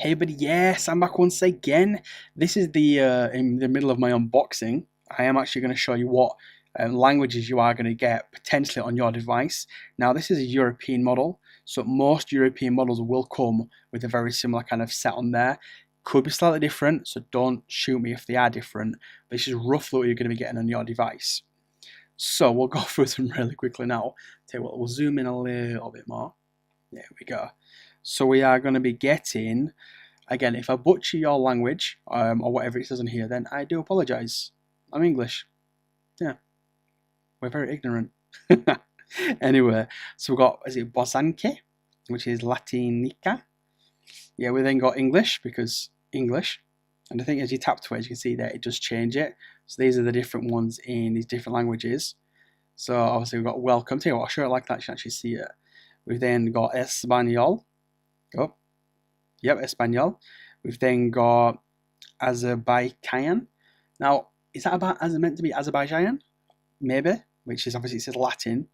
Hey buddy, yes, I'm back once again. This is the in the middle of my unboxing. I am actually going to show you what languages you are going to get potentially on your device. Now this is a European model, so most European models will come with a very similar kind of set on there. Could be slightly different, so don't shoot me if they are different. But this is roughly what you're going to be getting on your device. So we'll go through them really quickly now. Tell you what, we'll zoom in a little bit more. There we go. So we are going to be getting, again, if I butcher your language or whatever it says on here, then I do apologise. I'm English. Yeah, we're very ignorant. Anyway, so we've got, is it Bosanque, which is Latinica. Yeah, we then got English, because English. And I think as you tap to it, as you can see there, it does change it. So these are the different ones in these different languages. So obviously we've got welcome. Tell you what, I'll show it like that, you can actually see it. We've then got Espanol. Oh, yep, Espanol. We've then got Azerbaijan. Now, is that meant to be Azerbaijan? Maybe, which is obviously it says Latin.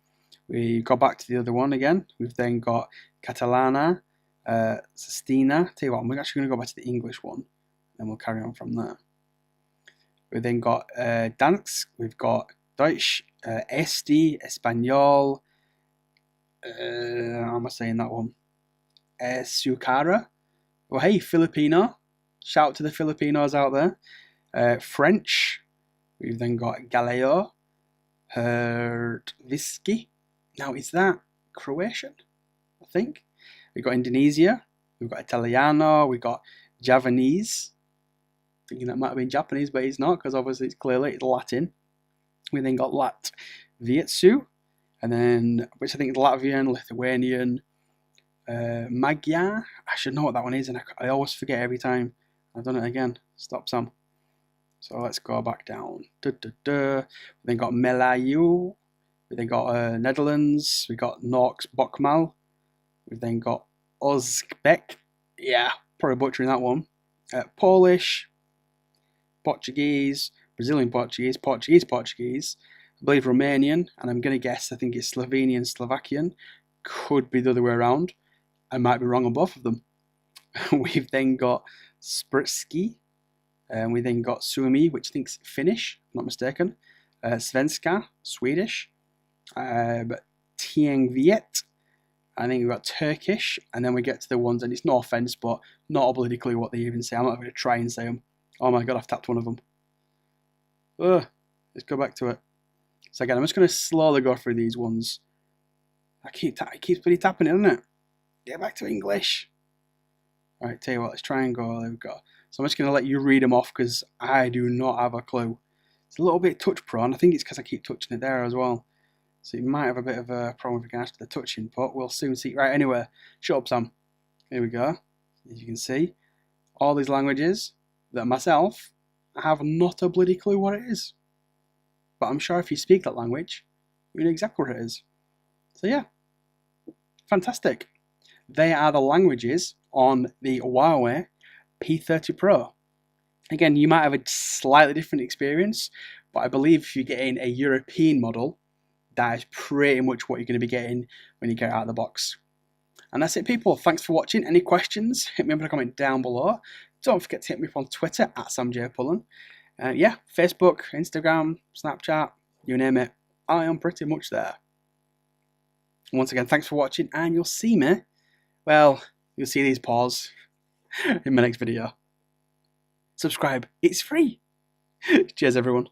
We go back to the other one again. We've then got Catalana, Sistina. Tell you what, we're actually going to go back to the English one, and we'll carry on from there. We've then got Dansk. We've got Deutsch, Esti, Espanol. How am I saying that one? Sukara. Well, hey, Filipino. Shout out to the Filipinos out there. French. We've then got Galeo. Herdvisky. Now, is that Croatian? I think. We've got Indonesia. We've got Italiano. We've got Javanese. Thinking that might have been Japanese, but it's not, because obviously it's clearly Latin. We then got Latvietsu. And then, which I think is Latvian, Lithuanian. Magyar. I should know what that one is, and I always forget every time. I've done it again. Stop, Sam. So let's go back down. We then got Melayu. We then got Netherlands. We got Norks Bokmal. We've then got Uzbek. Yeah, probably butchering that one. Polish. Portuguese. Brazilian Portuguese. Portuguese. I believe Romanian. And I'm going to guess, I think it's Slovenian, Slovakian. Could be the other way around. I might be wrong on both of them. We've then got Spritsky, and we then got Suomi, which I think is Finnish, if I'm not mistaken. Svenska, Swedish. Tiengviet, I think we've got Turkish, and then we get to the ones, and it's no offence, but not a bloody clue what they even say. I'm not going to try and say them. Oh my god, I've tapped one of them. Ugh, let's go back to it. So again, I'm just going to slowly go through these ones. It keeps pretty tapping it, doesn't it? Get back to English. Alright, tell you what, let's try and go. There we go. So I'm just going to let you read them off, because I do not have a clue. It's a little bit touch prone. I think it's because I keep touching it there as well. So you might have a bit of a problem with regards to the touch input. We'll soon see. Right, anyway, shut up, Sam. Here we go. As you can see, all these languages that myself have not a bloody clue what it is. But I'm sure if you speak that language, you know exactly what it is. So yeah, fantastic. They are the languages on the Huawei P30 Pro. Again, you might have a slightly different experience, but I believe if you're getting a European model, that is pretty much what you're going to be getting when you get out of the box. And that's it, people. Thanks for watching. Any questions, hit me up in a comment down below. Don't forget to hit me up on Twitter at samjpullen. Yeah, Facebook, Instagram, Snapchat, you name it. I am pretty much there. Once again, thanks for watching, and you'll see me, well, you'll see these paws in my next video. Subscribe, it's free. Cheers, everyone.